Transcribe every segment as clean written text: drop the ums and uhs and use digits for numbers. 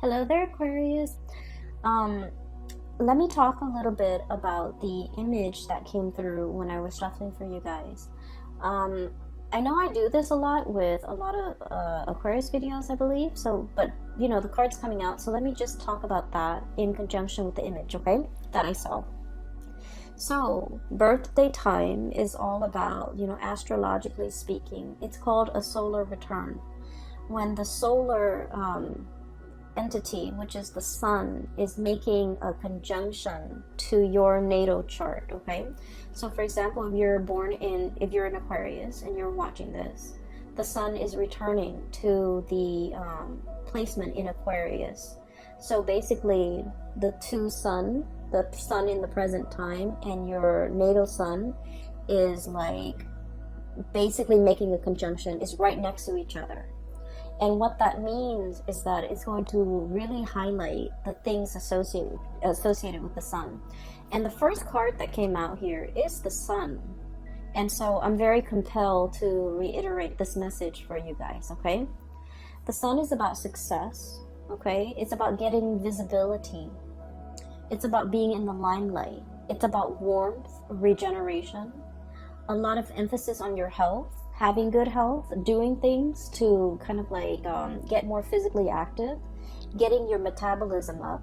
Hello there, Aquarius. Um, Let me talk a little bit about the image that came through when I was shuffling for you guys. Um, I know I do this a lot with a lot of Aquarius videos, I believe. So, but the card's coming out, so let me just talk about that in conjunction with the image, okay? That I saw. So, birthday time is all about, astrologically speaking, it's called a solar return. When the solar entity, which is the sun, is making a conjunction to your natal chart, okay? So for example, if you're an Aquarius and you're watching this, the sun is returning to the placement in Aquarius. So basically the sun in the present time and your natal sun is like basically making a conjunction, is right next to each other. And what that means is that it's going to really highlight the things associated with the sun. And the first card that came out here is the sun. And so I'm very compelled to reiterate this message for you guys, okay? The sun is about success, okay? It's about getting visibility. It's about being in the limelight. It's about warmth, regeneration, a lot of emphasis on your health, having good health, doing things to kind of like get more physically active, getting your metabolism up.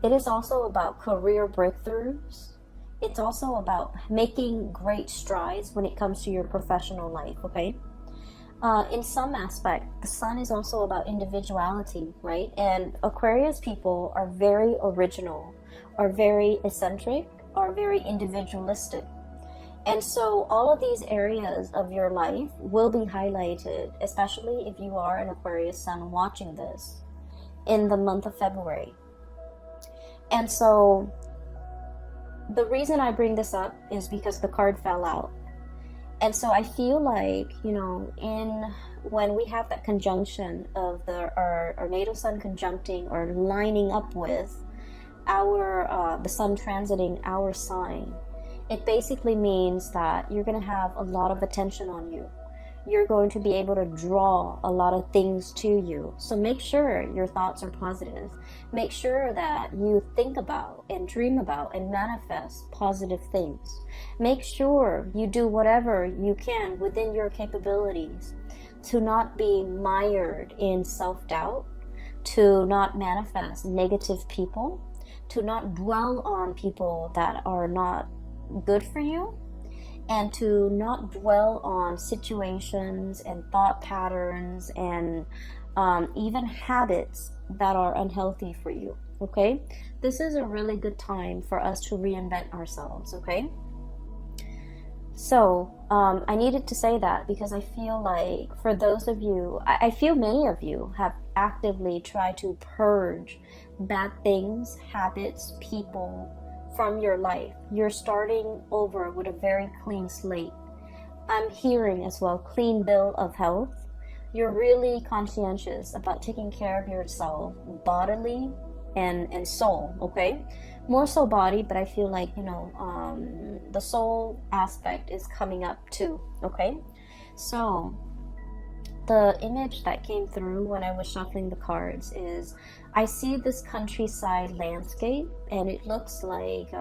It is also about career breakthroughs. It's also about making great strides when it comes to your professional life, okay? In some aspect, the sun is also about individuality, right? And Aquarius people are very original, are very eccentric, are very individualistic. And so all of these areas of your life will be highlighted, especially if you are an Aquarius sun watching this in the month of February. And so the reason I bring this up is because the card fell out. And so I feel like, when we have that conjunction of our natal sun conjuncting or lining up with the sun transiting our sign, it basically means that you're going to have a lot of attention on you. You're going to be able to draw a lot of things to you. So make sure your thoughts are positive. Make sure that you think about and dream about and manifest positive things. Make sure you do whatever you can within your capabilities to not be mired in self-doubt, to not manifest negative people, to not dwell on people that are not good for you, and to not dwell on situations and thought patterns and even habits that are unhealthy for you, okay? This is a really good time for us to reinvent ourselves, okay? So I needed to say that because I feel like for those of you, I feel many of you have actively tried to purge bad things, habits, people from your life. You're starting over with a very clean slate. I'm hearing as well clean bill of health. You're really conscientious about taking care of yourself bodily and soul, okay? More so body, but I feel like the soul aspect is coming up too, okay? So the image that came through when I was shuffling the cards is I see this countryside landscape, and it looks like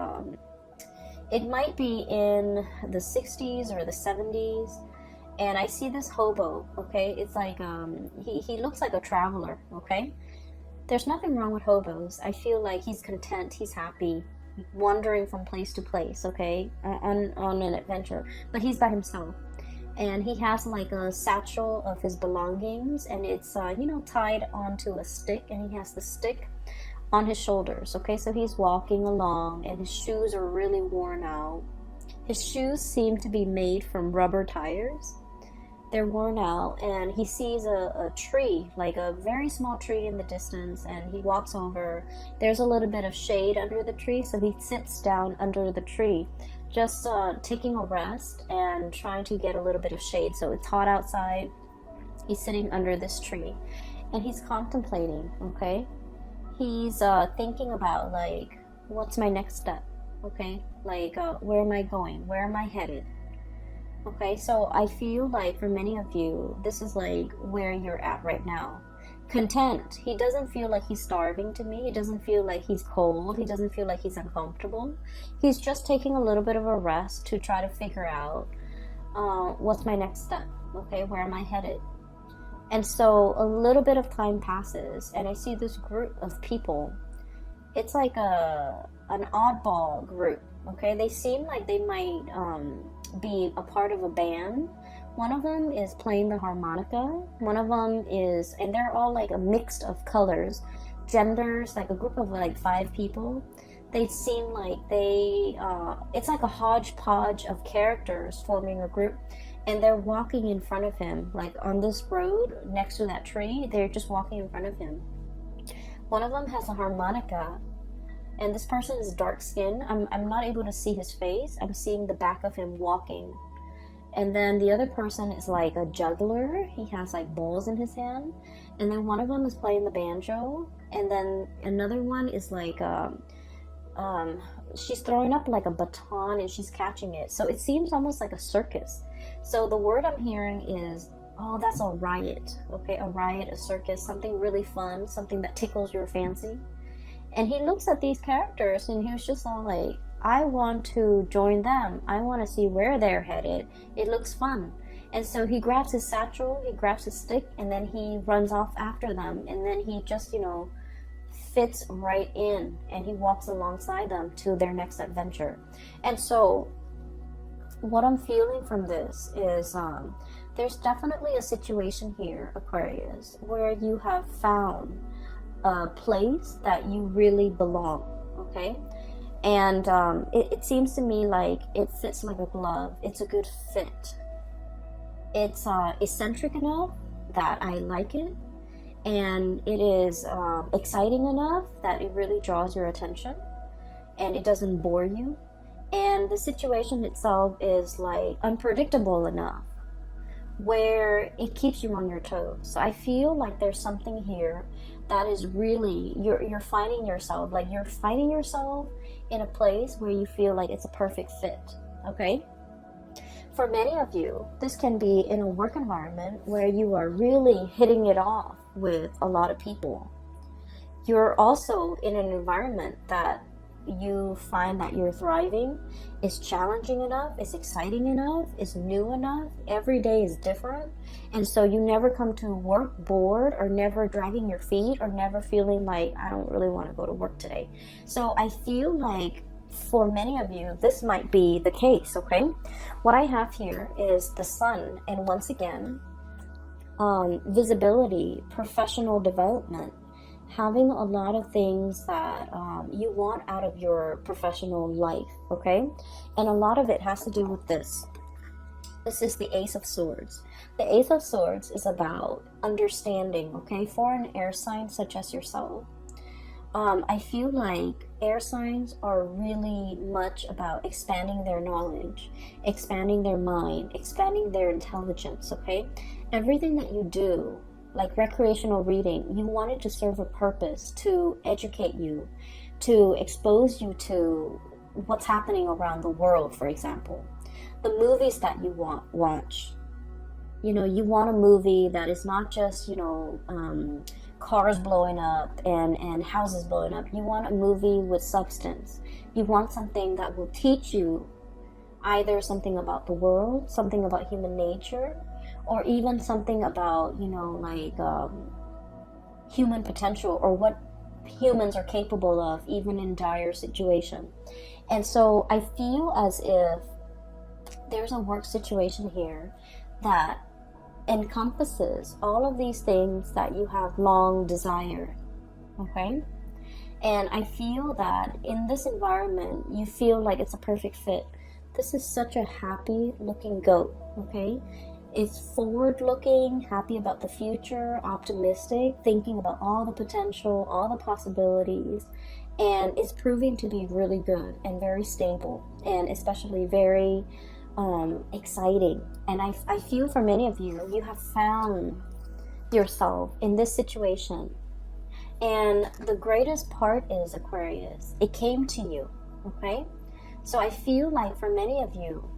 it might be in the 60s or the 70s, and I see this hobo, okay? It's like he looks like a traveler, okay? There's nothing wrong with hobos. I feel like he's content, he's happy, wandering from place to place, okay, on an adventure, but he's by himself. And he has like a satchel of his belongings, and it's tied onto a stick, and he has the stick on his shoulders, okay? So he's walking along, and his shoes are really worn out. His shoes seem to be made from rubber tires. They're worn out, and he sees a tree, like a very small tree in the distance, and he walks over. There's a little bit of shade under the tree, so he sits down under the tree, just taking a rest and trying to get a little bit of shade. So it's hot outside. He's sitting under this tree, and he's contemplating, okay? He's thinking about, like, what's my next step, okay? Like, where am I going? Where am I headed? Okay, so I feel like for many of you, this is like where you're at right now. content. He doesn't feel like he's starving to me. He doesn't feel like he's cold. He doesn't feel like he's uncomfortable. He's just taking a little bit of a rest to try to figure out what's my next step. Okay, where am I headed? And so a little bit of time passes, and I see this group of people. It's like an oddball group. Okay, they seem like they might be a part of a band. One of them is playing the harmonica. One of them is, and they're all like a mix of colors, genders, like a group of like 5 people. They seem like it's like a hodgepodge of characters forming a group, and they're walking in front of him, like on this road next to that tree. They're just walking in front of him. One of them has a harmonica, and this person is dark skinned. I'm not able to see his face. I'm seeing the back of him walking. And then the other person is like a juggler. He has like balls in his hand. And then one of them is playing the banjo. And then another one is like, she's throwing up like a baton and she's catching it. So it seems almost like a circus. So the word I'm hearing is, oh, that's a riot. Okay, a riot, a circus, something really fun, something that tickles your fancy. And he looks at these characters and he was just all like, I want to join them. I want to see where they're headed. It looks fun. And so he grabs his satchel, he grabs his stick, and then he runs off after them. And then he just, fits right in, and he walks alongside them to their next adventure. And so what I'm feeling from this is there's definitely a situation here, Aquarius, where you have found a place that you really belong, okay? And it seems to me like it fits like a glove. It's a good fit. It's eccentric enough that I like it. And it is exciting enough that it really draws your attention. And it doesn't bore you. And the situation itself is like unpredictable enough where it keeps you on your toes. So I feel like there's something here that is really, you're finding yourself in a place where you feel like it's a perfect fit, okay? For many of you, this can be in a work environment where you are really hitting it off with a lot of people. You're also in an environment that you find that you're thriving, is challenging enough, is exciting enough, is new enough. Every day is different. And so you never come to work bored, or never dragging your feet, or never feeling like, I don't really want to go to work today. So I feel like for many of you, this might be the case, okay? What I have here is the sun, and once again, visibility, professional development, having a lot of things that you want out of your professional life, okay? And a lot of it has to do with this. This is the Ace of Swords. The Ace of Swords is about understanding, okay? For an air sign such as yourself, I feel like air signs are really much about expanding their knowledge, expanding their mind, expanding their intelligence, okay? Everything that you do, like recreational reading, you want it to serve a purpose, to educate you, to expose you to what's happening around the world, for example. The movies that you watch, you want a movie that is not just, cars blowing up and houses blowing up. You want a movie with substance. You want something that will teach you either something about the world, something about human nature, or even something about, human potential, or what humans are capable of, even in dire situation. And so I feel as if there's a work situation here that encompasses all of these things that you have long desired, okay? And I feel that in this environment, you feel like it's a perfect fit. This is such a happy looking goat, okay? It's forward looking, happy about the future, optimistic, thinking about all the potential, all the possibilities, and it's proving to be really good and very stable, and especially very exciting. And I feel for many of you, you have found yourself in this situation. And the greatest part is, Aquarius, it came to you, okay? So I feel like for many of you,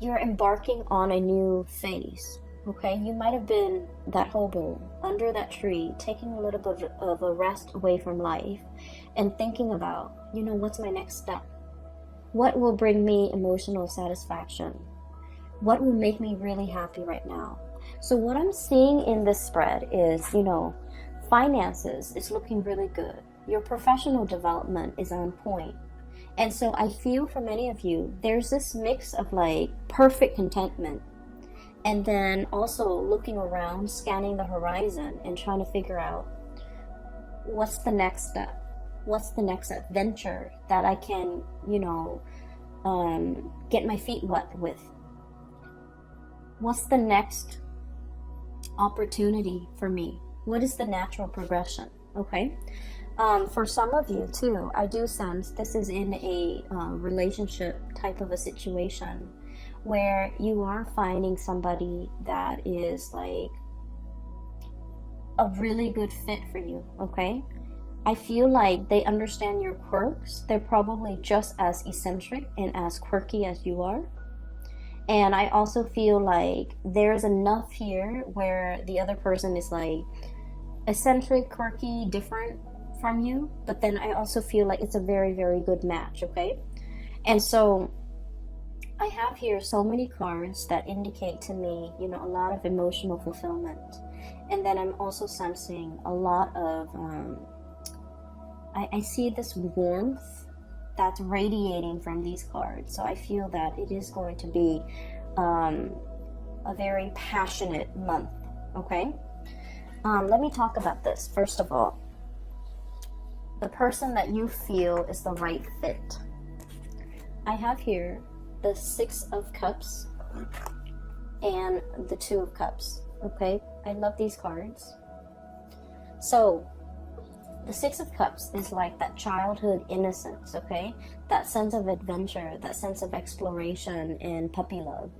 you're embarking on a new phase, Okay, you might have been that hobo under that tree, taking a little bit of a rest away from life and thinking about, what's my next step? What will bring me emotional satisfaction? What will make me really happy right now? So what I'm seeing in this spread is, finances is looking really good. Your professional development is on point. And so I feel for many of you, there's this mix of like perfect contentment and then also looking around, scanning the horizon and trying to figure out what's the next step? What's the next adventure that I can, get my feet wet with? What's the next opportunity for me? What is the natural progression? Okay. For some of you too, I do sense this is in a relationship type of a situation where you are finding somebody that is like a really good fit for you. Okay. I feel like they understand your quirks. They're probably just as eccentric and as quirky as you are. And I also feel like there's enough here where the other person is like eccentric, quirky, different from you. But then I also feel like it's a very, very good match, okay? And so I have here so many cards that indicate to me, a lot of emotional fulfillment. And then I'm also sensing a lot of, I see this warmth that's radiating from these cards. So I feel that it is going to be a very passionate month, okay? Let me talk about this. First of all, the person that you feel is the right fit. I have here the Six of Cups and the Two of Cups, okay? I love these cards. So, the Six of Cups is like that childhood innocence, okay? That sense of adventure, that sense of exploration and puppy love.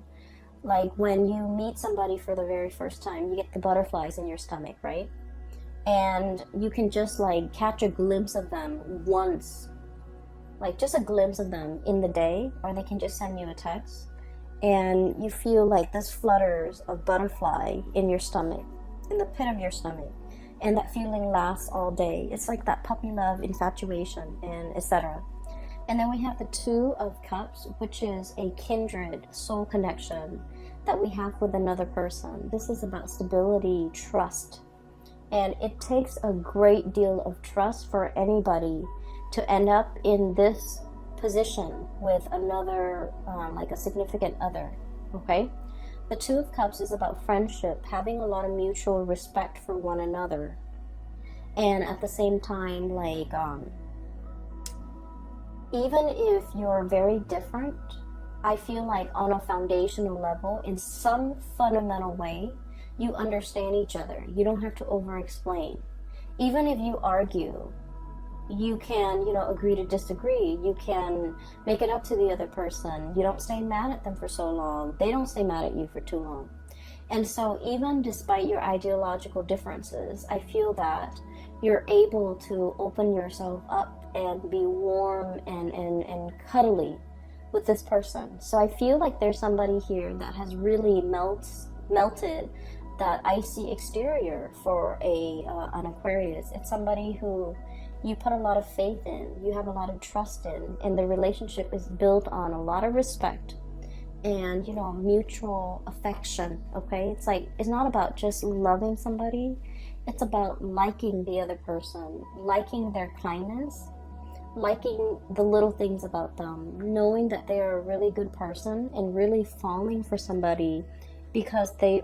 Like when you meet somebody for the very first time, you get the butterflies in your stomach, right? And you can just like catch a glimpse of them once, like just a glimpse of them in the day, or they can just send you a text. And you feel like this flutters of butterfly in your stomach, in the pit of your stomach. And that feeling lasts all day. It's like that puppy love, infatuation, and etc. And then we have the Two of Cups, which is a kindred soul connection that we have with another person. This is about stability, trust. And it takes a great deal of trust for anybody to end up in this position with another, like a significant other, okay? The Two of Cups is about friendship, having a lot of mutual respect for one another. And at the same time, like, even if you're very different, I feel like on a foundational level, in some fundamental way, you understand each other. You don't have to over-explain. Even if you argue, you can, agree to disagree. You can make it up to the other person. You don't stay mad at them for so long. They don't stay mad at you for too long. And so even despite your ideological differences, I feel that you're able to open yourself up and be warm and cuddly with this person. So I feel like there's somebody here that has really melted that icy exterior for an Aquarius. It's somebody who you put a lot of faith in, you have a lot of trust in, and the relationship is built on a lot of respect and, mutual affection, okay? It's like, it's not about just loving somebody, it's about liking the other person, liking their kindness, liking the little things about them, knowing that they are a really good person and really falling for somebody because they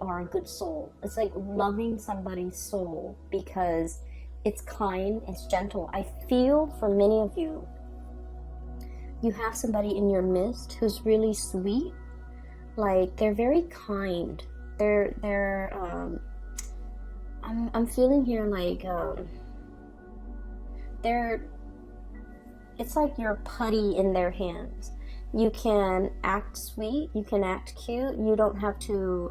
are a good soul. It's like loving somebody's soul because it's kind, it's gentle. I feel for many of you, you have somebody in your midst who's really sweet. Like they're very kind. I'm feeling here like it's like you're putty in their hands. You can act sweet, you can act cute, you don't have to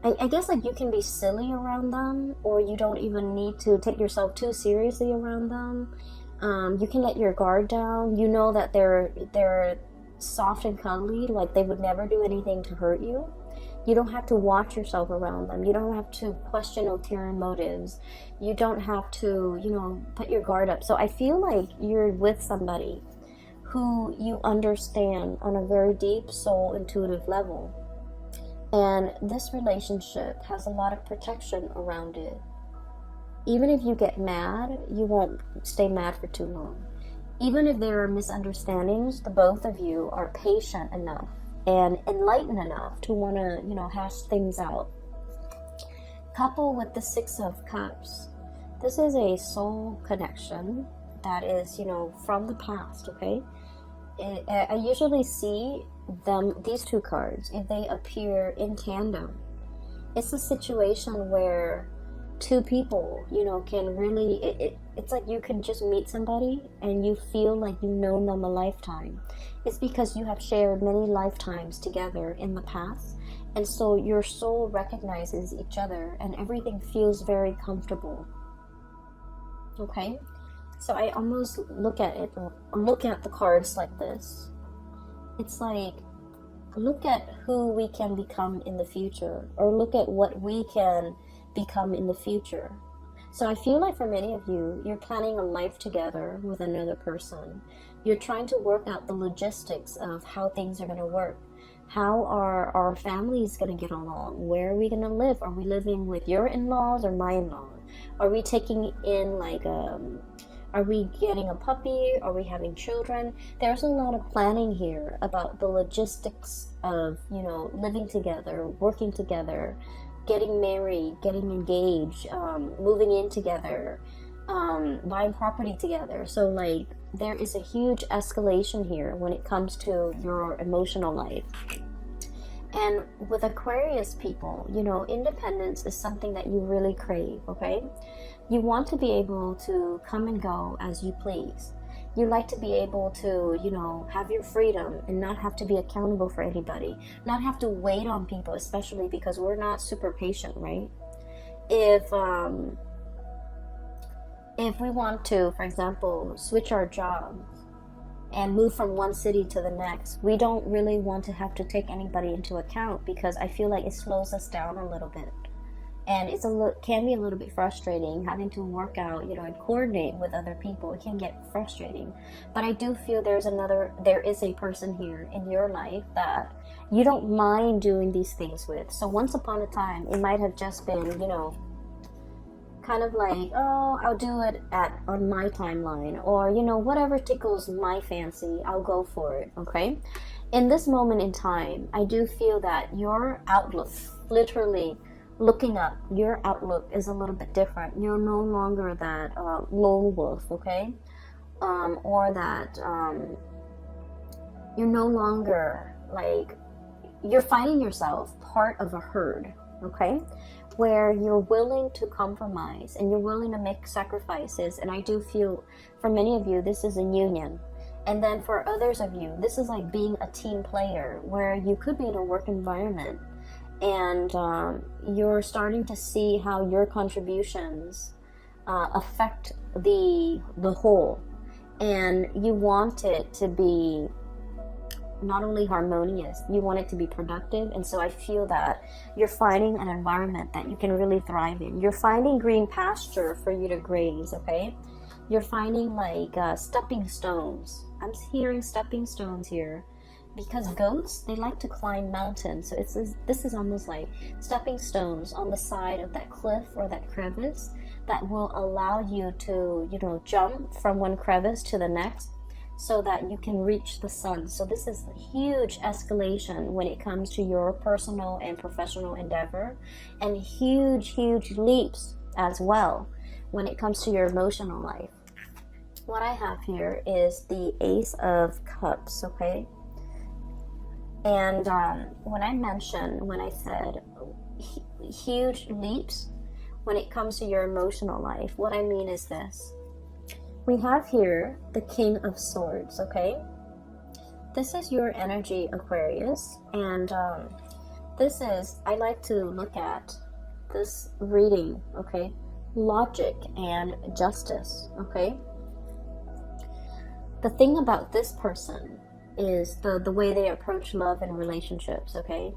I guess like you can be silly around them, or you don't even need to take yourself too seriously around them. You can let your guard down. You know that they're soft and cuddly, like they would never do anything to hurt you. You don't have to watch yourself around them. You don't have to question ulterior motives. You don't have to, put your guard up. So I feel like you're with somebody who you understand on a very deep soul intuitive level. And this relationship has a lot of protection around it. Even if you get mad, you won't stay mad for too long. Even if there are misunderstandings, the both of you are patient enough and enlightened enough to want to, hash things out. Coupled with the Six of Cups, this is a soul connection that is, from the past, okay? I usually see these two cards, if they appear in tandem, it's a situation where two people, can really, it's like you can just meet somebody and you feel like you've known them a lifetime. It's because you have shared many lifetimes together in the past, and so your soul recognizes each other and everything feels very comfortable. Okay, so I almost look at the cards like this. It's like, look at who we can become in the future, or look at what we can become in the future. So I feel like for many of you, you're planning a life together with another person. You're trying to work out the logistics of how things are going to work. How are our families going to get along? Where are we going to live? Are we living with your in-laws or my in-laws? Are we taking in are we getting a puppy? Are we having children? There's a lot of planning here about the logistics of, living together, working together, getting married, getting engaged, moving in together, buying property together. So there is a huge escalation here when it comes to your emotional life. And with Aquarius people, independence is something that you really crave, okay? You want to be able to come and go as you please. You like to be able to, have your freedom and not have to be accountable for anybody, not have to wait on people, especially because we're not super patient, right? If we want to, for example, switch our jobs and move from one city to the next, we don't really want to have to take anybody into account, because I feel like it slows us down a little bit. And can be a little bit frustrating having to work out, and coordinate with other people. It can get frustrating. But I do feel there is a person here in your life that you don't mind doing these things with. So once upon a time, it might have just been, kind of like, oh, I'll do it on my timeline, or, whatever tickles my fancy, I'll go for it, okay? In this moment in time, I do feel that your outlook, literally, looking up, your outlook is a little bit different. You're no longer that lone wolf, okay? Or that you're no longer you're finding yourself part of a herd, okay? Where you're willing to compromise and you're willing to make sacrifices. And I do feel for many of you, this is a union. And then for others of you, this is like being a team player, where you could be in a work environment and you're starting to see how your contributions affect the whole, and you want it to be not only harmonious, you want it to be productive. And so I feel that you're finding an environment that you can really thrive in. You're finding green pasture for you to graze, okay? You're finding stepping stones. I'm hearing stepping stones here, because goats, they like to climb mountains. So this is almost like stepping stones on the side of that cliff or that crevice that will allow you to, jump from one crevice to the next so that you can reach the sun. So this is a huge escalation when it comes to your personal and professional endeavor, and huge leaps as well when it comes to your emotional life. What I have here is the Ace of Cups, okay? And when I said huge leaps when it comes to your emotional life, what I mean is this. We have here the King of Swords, okay? This is your energy, Aquarius. And I like to look at this reading, okay? Logic and justice, okay? The thing about this person is the way they approach love and relationships, okay?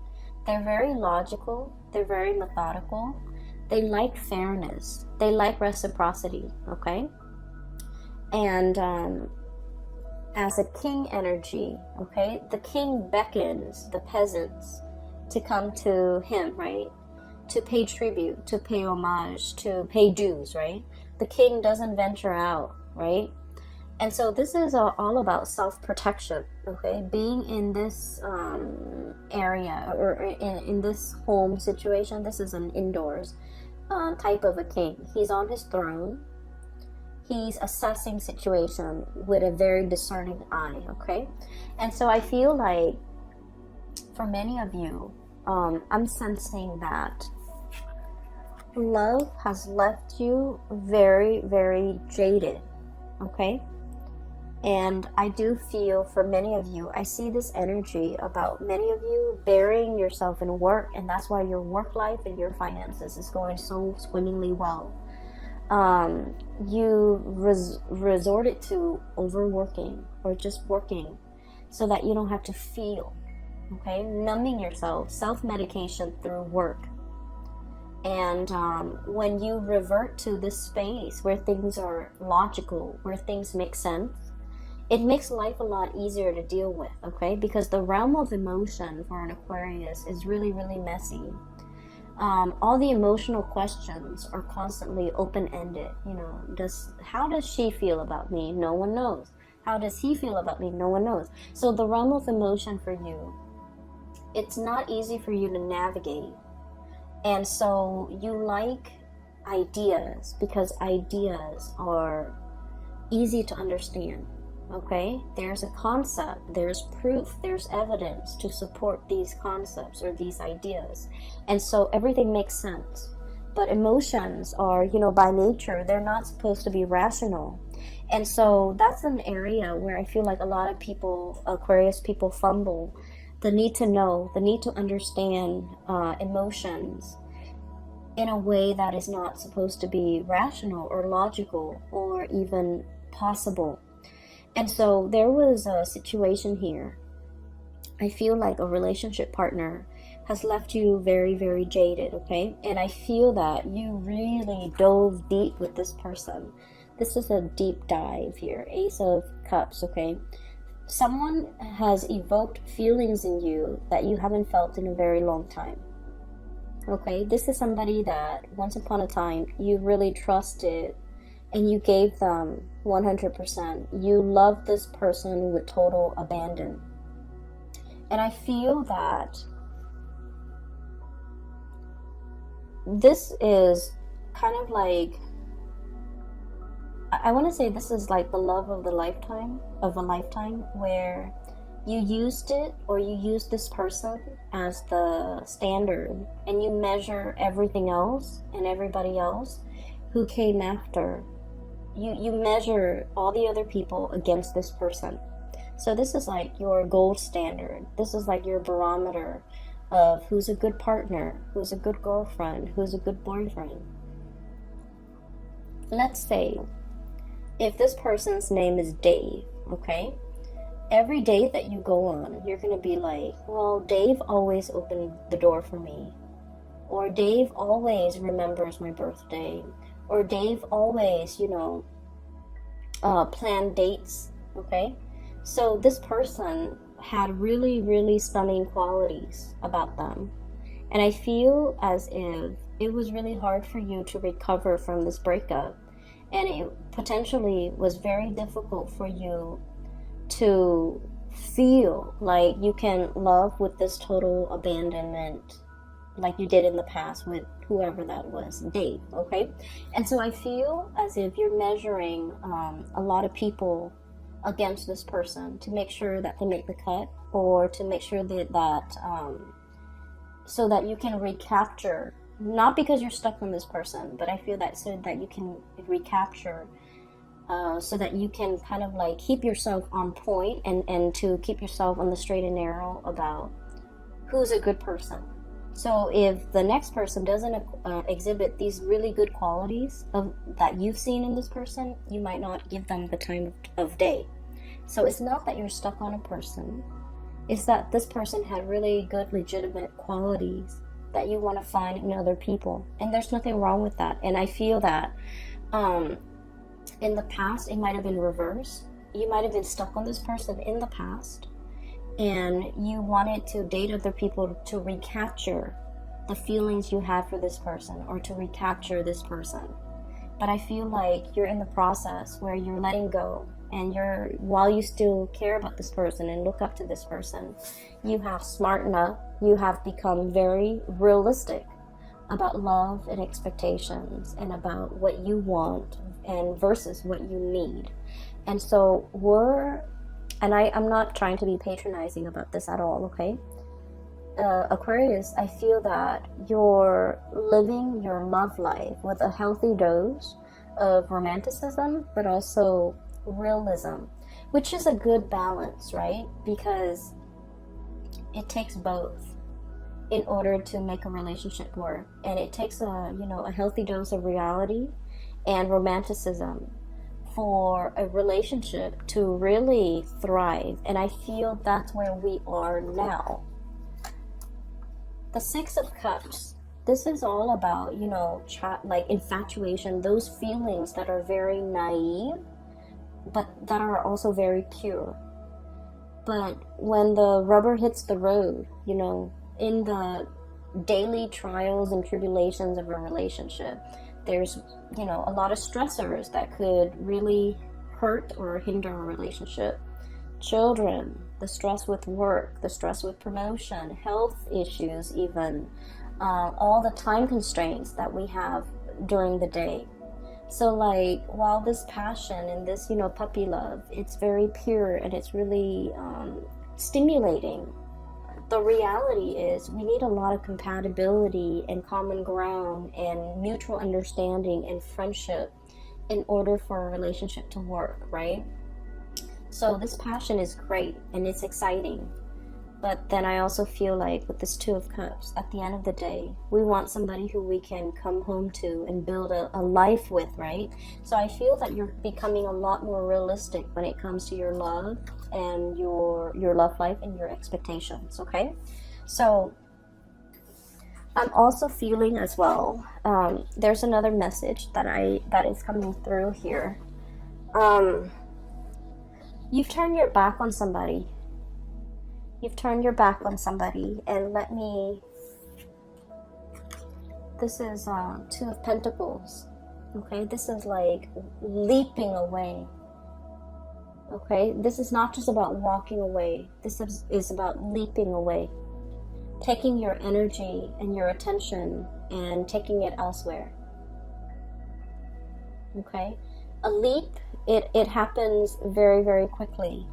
They're very logical, they're very methodical, they like fairness, they like reciprocity, okay? And as a king energy, okay, the king beckons the peasants to come to him, right? To pay tribute, to pay homage, to pay dues, right? The king doesn't venture out, right? And so this is all about self-protection, okay? Being in this area or in this home situation, this is an indoors type of a king. He's on his throne. He's assessing situation with a very discerning eye, okay? And so I feel like for many of you, I'm sensing that love has left you very, very jaded, okay? And I do feel for many of you, I see this energy about many of you burying yourself in work, and that's why your work life and your finances is going so swimmingly well. You resorted to overworking or just working so that you don't have to feel, okay? Numbing yourself, self-medication through work. And when you revert to this space where things are logical, where things make sense, it makes life a lot easier to deal with, okay? Because the realm of emotion for an Aquarius is really, really messy. All the emotional questions are constantly open-ended. You know, how does she feel about me? No one knows. How does he feel about me? No one knows. So the realm of emotion for you, it's not easy for you to navigate. And so you like ideas because ideas are easy to understand. Okay, there's a concept, there's proof, there's evidence to support these concepts or these ideas, and so everything makes sense. But emotions are, you know, by nature, they're not supposed to be rational. And so that's an area where I feel like a lot of people, Aquarius people, fumble. The need to know, the need to understand emotions in a way that is not supposed to be rational or logical or even possible. And so there was a situation here. I feel like a relationship partner has left you very, very jaded, okay? And I feel that you really dove deep with this person. This is a deep dive here. Ace of Cups, okay? Someone has evoked feelings in you that you haven't felt in a very long time. Okay? This is somebody that once upon a time you really trusted and you gave them 100%. You love this person with total abandon. And I feel that this is kind of like, I want to say this is like the love of a lifetime, where you used it or you used this person as the standard and you measure everything else and everybody else who came after. You measure all the other people against this person. So this is like your gold standard. This is like your barometer of who's a good partner, who's a good girlfriend, who's a good boyfriend. Let's say if this person's name is Dave, okay? Every date that you go on, you're going to be like, well, Dave always opened the door for me. Or Dave always remembers my birthday. Or Dave always, you know, plan dates, okay? So this person had really, really stunning qualities about them. And I feel as if it was really hard for you to recover from this breakup. And it potentially was very difficult for you to feel like you can love with this total abandonment like you did in the past with whoever that was, Dave, okay? And so I feel as if you're measuring a lot of people against this person to make sure that they make the cut, or to make sure that so that you can recapture, not because you're stuck on this person, but I feel that so that you can recapture, so that you can kind of like keep yourself on point and to keep yourself on the straight and narrow about who's a good person. So if the next person doesn't exhibit these really good qualities that you've seen in this person, you might not give them the time of day. So it's not that you're stuck on a person. is that this person had really good, legitimate qualities that you want to find in other people. And there's nothing wrong with that. And I feel that in the past, it might have been reversed. You might have been stuck on this person in the past, and you wanted to date other people to recapture the feelings you had for this person, or to recapture this person. But I feel like you're in the process where you're letting go, and while you still care about this person and look up to this person, you have smartened up, you have become very realistic about love and expectations, and about what you want and versus what you need. And so I'm not trying to be patronizing about this at all, okay? Aquarius, I feel that you're living your love life with a healthy dose of romanticism, but also realism, which is a good balance, right? Because it takes both in order to make a relationship work. And it takes a healthy dose of reality and romanticism for a relationship to really thrive. And I feel that's where we are now. The Six of Cups, this is all about, like infatuation, those feelings that are very naive, but that are also very pure. But when the rubber hits the road, in the daily trials and tribulations of a relationship, there's, a lot of stressors that could really hurt or hinder a relationship. Children, the stress with work, the stress with promotion, health issues even, all the time constraints that we have during the day. So like, while this passion and this, puppy love, it's very pure and it's really stimulating, the reality is we need a lot of compatibility and common ground and mutual understanding and friendship in order for a relationship to work, right? So this passion is great and it's exciting. But then I also feel like with this Two of Cups, at the end of the day, we want somebody who we can come home to and build a life with, right? So I feel that you're becoming a lot more realistic when it comes to your love and your love life and your expectations, okay? So I'm also feeling as well, there's another message that is coming through here. You've turned your back on somebody. You've turned your back on somebody, and this is Two of Pentacles, okay? This is like leaping away, okay? This is not just about walking away. This is about leaping away, taking your energy and your attention and taking it elsewhere, okay? A leap, it happens very, very quickly.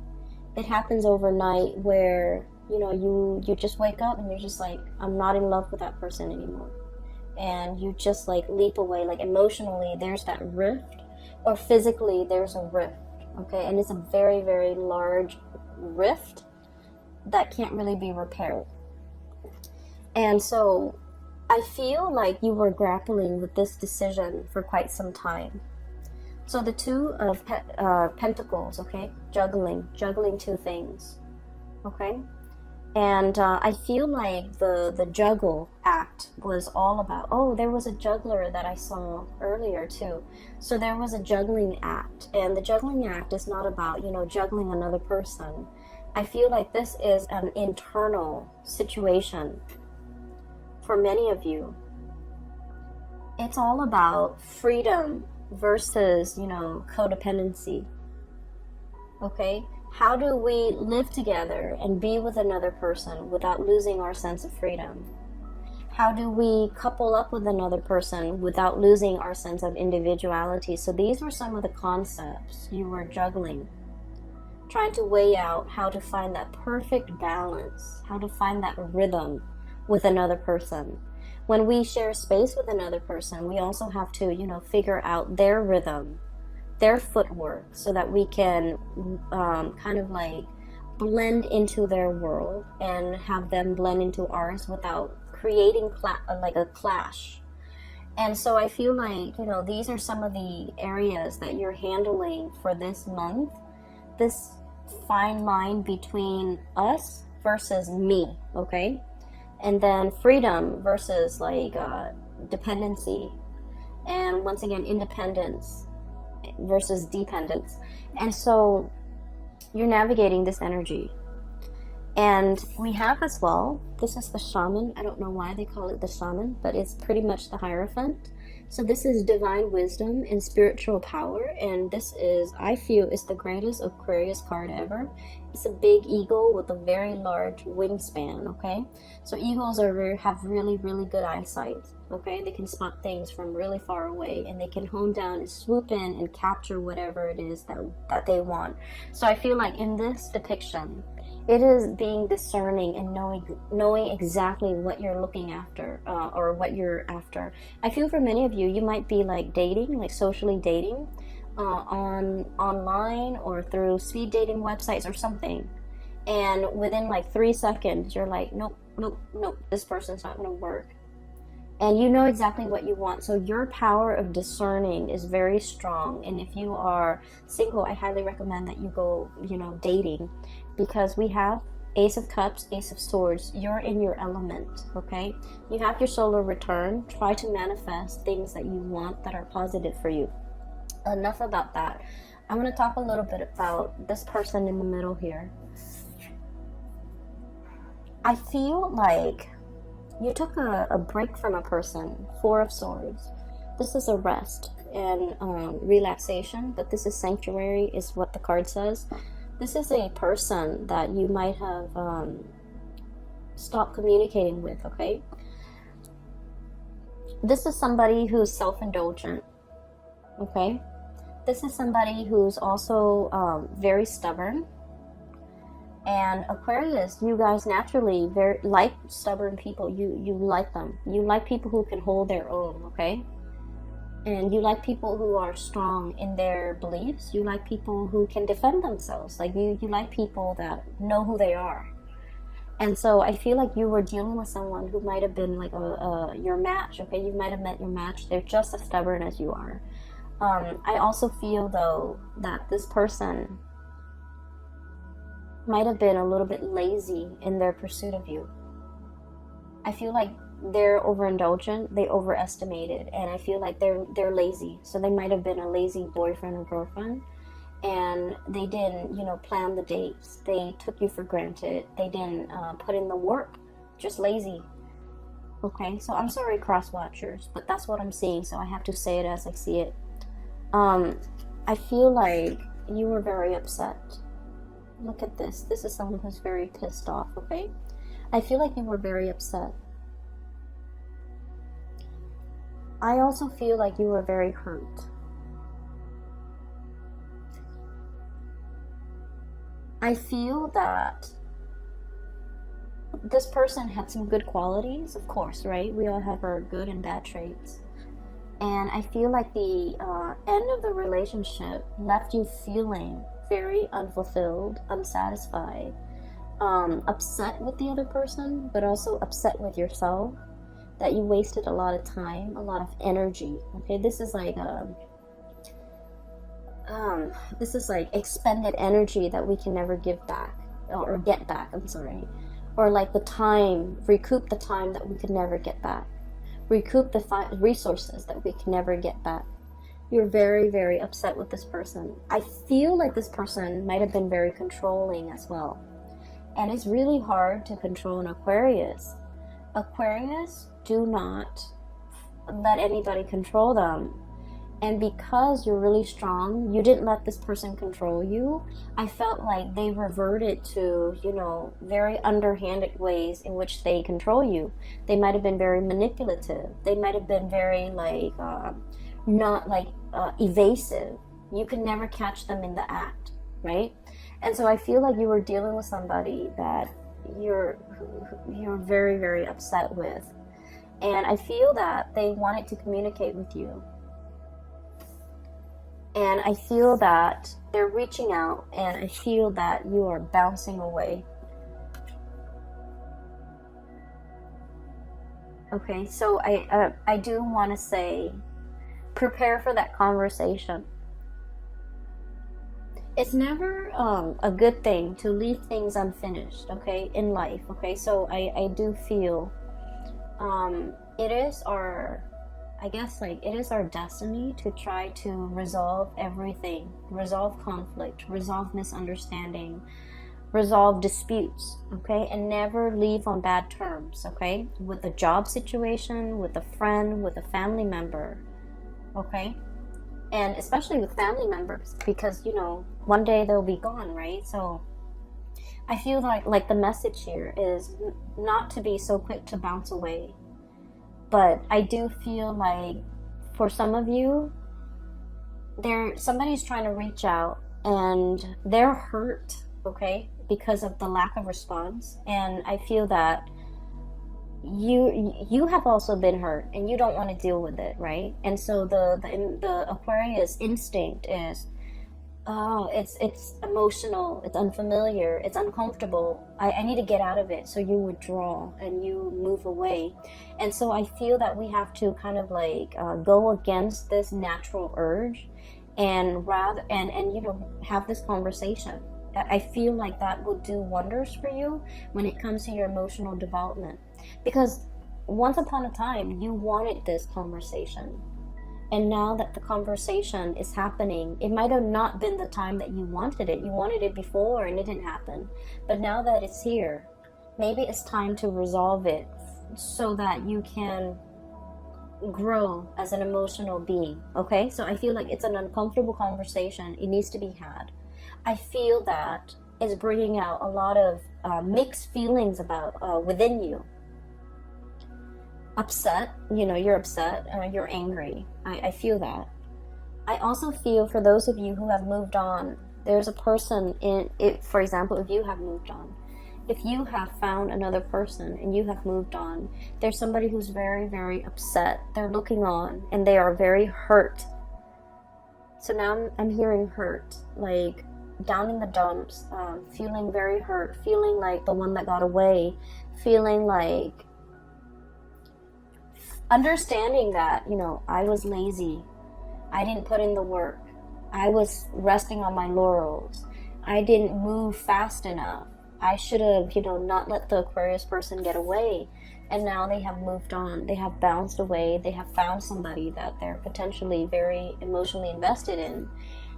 It happens overnight where, you just wake up and you're just like, I'm not in love with that person anymore. And you just like leap away, like emotionally there's that rift, or physically there's a rift, okay? And it's a very, very large rift that can't really be repaired. And so I feel like you were grappling with this decision for quite some time. So the Two of Pentacles, okay? Juggling two things, okay? And I feel like the juggle act was all about, there was a juggler that I saw earlier too. So there was a juggling act, and the juggling act is not about, juggling another person. I feel like this is an internal situation for many of you. It's all about freedom versus, codependency, okay? How do we live together and be with another person without losing our sense of freedom? How do we couple up with another person without losing our sense of individuality? So these were some of the concepts you were juggling, trying to weigh out how to find that perfect balance, how to find that rhythm with another person. When we share space with another person, we also have to, figure out their rhythm, their footwork, so that we can kind of like blend into their world and have them blend into ours without creating like a clash. And so I feel like, these are some of the areas that you're handling for this month. This fine line between us versus me, okay? And then freedom versus like dependency, and once again independence versus dependence. And so you're navigating this energy. And we have as well, this is the shaman. I don't know why they call it the shaman, but it's pretty much the Hierophant. So this is divine wisdom and spiritual power, and this is, I feel, is the greatest Aquarius card ever. It's a big eagle with a very large wingspan, okay? So eagles have really, really good eyesight, okay? They can spot things from really far away, and they can hone down and swoop in and capture whatever it is that they want. So I feel like in this depiction, it is being discerning and knowing exactly what you're looking after, or what you're after. I feel for many of you, you might be like dating, like socially dating, online or through speed dating websites or something. And within like 3 seconds, you're like, nope, nope, nope, this person's not going to work. And you know exactly what you want. So your power of discerning is very strong. And if you are single, I highly recommend that you go, dating, because we have Ace of Cups, Ace of Swords. You're in your element, okay? You have your solar return. Try to manifest things that you want that are positive for you. Enough about that. I want to talk a little bit about this person in the middle here. I feel like you took a break from a person. Four of Swords. This is a rest and relaxation, but this is sanctuary, is what the card says. This is a person that you might have stopped communicating with, okay? This is somebody who's self-indulgent, okay? This is somebody who's also very stubborn. And Aquarius, you guys naturally very like stubborn people. You like them. You like people who can hold their own, okay? And you like people who are strong in their beliefs. You like people who can defend themselves. Like you like people that know who they are. And so I feel like you were dealing with someone who might have been like your match, okay? You might have met your match. They're just as stubborn as you are. I also feel though that this person might have been a little bit lazy in their pursuit of you. I feel like they're overindulgent, they overestimated, and I feel like they're lazy. So they might have been a lazy boyfriend or girlfriend, and they didn't, plan the dates. They took you for granted. They didn't put in the work. Just lazy. Okay, so I'm sorry, cross watchers, but that's what I'm seeing, so I have to say it as I see it. I feel like you were very upset. Look at this. This is someone who's very pissed off, okay? I feel like you were very upset. I also feel like you were very hurt. I feel that this person had some good qualities, of course, right? We all have our good and bad traits. And I feel like the end of the relationship left you feeling very unfulfilled, unsatisfied, upset with the other person, but also upset with yourself, that you wasted a lot of time, a lot of energy. Okay, this is like expended energy that we can never give back or get back. I'm sorry, or like recoup the time that we could never get back, recoup the resources that we can never get back. You're very, very upset with this person. I feel like this person might have been very controlling as well. And it's really hard to control an Aquarius. Aquarius do not let anybody control them. And because you're really strong, you didn't let this person control you. I felt like they reverted to, very underhanded ways in which they control you. They might have been very manipulative. They might have been very evasive. You can never catch them in the act, right? And so I feel like you were dealing with somebody that you're very, very upset with. And I feel that they wanted to communicate with you. And I feel that they're reaching out, and I feel that you are bouncing away. Okay, so I do want to say, prepare for that conversation. it's never a good thing to leave things unfinished, okay, in life, okay? So I do feel it is our, I guess, like, it is our destiny to try to resolve everything, resolve conflict, resolve misunderstanding, resolve disputes, okay, and never leave on bad terms, okay, with a job situation, with a friend, with a family member, okay, and especially with family members, because you know one day they'll be gone, right? So I feel like the message here is not to be so quick to bounce away, but I do feel like for some of you, somebody's trying to reach out and they're hurt, okay, because of the lack of response, and I feel that you have also been hurt and you don't want to deal with it, right? And so the Aquarius instinct is, oh, it's emotional, it's unfamiliar, it's uncomfortable, I need to get out of it. So you withdraw and you move away. And so I feel that we have to kind of like go against this natural urge and you know, have this conversation. I feel like that will do wonders for you when it comes to your emotional development, because once upon a time you wanted this conversation, and now that the conversation is happening, it might have not been the time that you wanted it. You wanted it before and it didn't happen, but now that it's here, maybe it's time to resolve it so that you can grow as an emotional being, okay? So I feel like it's an uncomfortable conversation. It needs to be had. I feel that is bringing out a lot of mixed feelings about within you. Upset, you know, you're upset, you're angry. I feel that. I also feel for those of you who have moved on, there's a person in it. For example, if you have moved on, if you have found another person and you have moved on, there's somebody who's very, very upset. They're looking on and they are very hurt. So now I'm hearing hurt, like down in the dumps, feeling very hurt, feeling like the one that got away, feeling like understanding that, you know, I was lazy, I didn't put in the work, I was resting on my laurels, I didn't move fast enough, I should have, you know, not let the Aquarius person get away. And now they have moved on, they have bounced away, they have found somebody that they're potentially very emotionally invested in.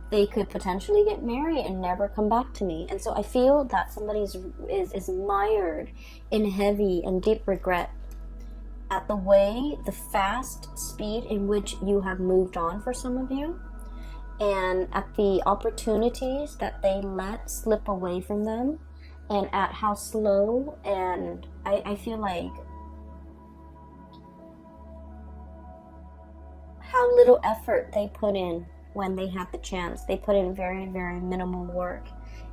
They could potentially get married and never come back to me. And so I feel that somebody is mired in heavy and deep regret at the fast speed in which you have moved on for some of you, and at the opportunities that they let slip away from them, and at how slow and I feel like how little effort they put in when they had the chance. They put in very, very minimal work.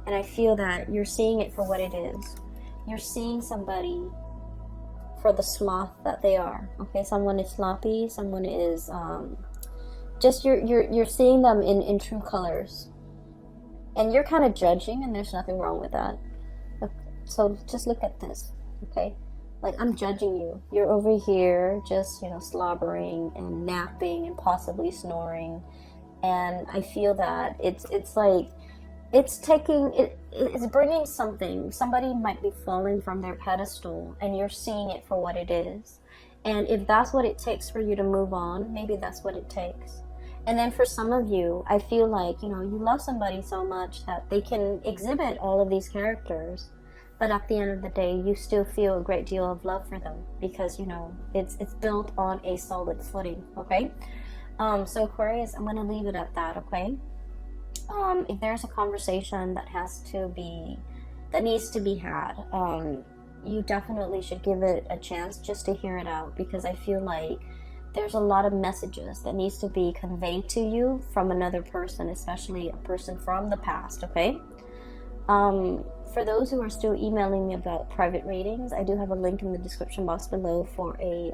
And I feel that you're seeing it for what it is. You're seeing somebody for the sloth that they are. Okay, someone is sloppy, someone is just you're seeing them in true colors. And you're kind of judging, and there's nothing wrong with that. So just look at this, okay? Like, I'm judging you. You're over here just, you know, slobbering and napping and possibly snoring. And I feel that it's like it's bringing something. Somebody might be falling from their pedestal and you're seeing it for what it is. And if that's what it takes for you to move on, maybe that's what it takes. And then for some of you, I feel like, you know, you love somebody so much that they can exhibit all of these characters, but at the end of the day, you still feel a great deal of love for them because, you know, it's built on a solid footing, okay? So Aquarius, I'm going to leave it at that, okay? If there's a conversation that needs to be had, you definitely should give it a chance just to hear it out, because I feel like there's a lot of messages that needs to be conveyed to you from another person, especially a person from the past, okay? For those who are still emailing me about private readings, I do have a link in the description box below for a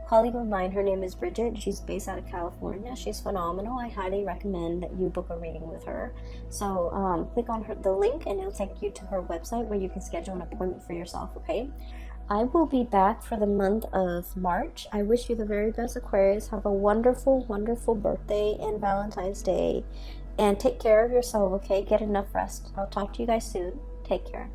colleague of mine. Her name is Bridget. She's based out of California. She's phenomenal. I highly recommend that you book a reading with her. So click on the link and it'll take you to her website where you can schedule an appointment for yourself, okay? I will be back for the month of March. I wish you the very best, Aquarius. Have a wonderful, wonderful birthday and Valentine's Day. And take care of yourself, okay? Get enough rest. I'll talk to you guys soon. Take care.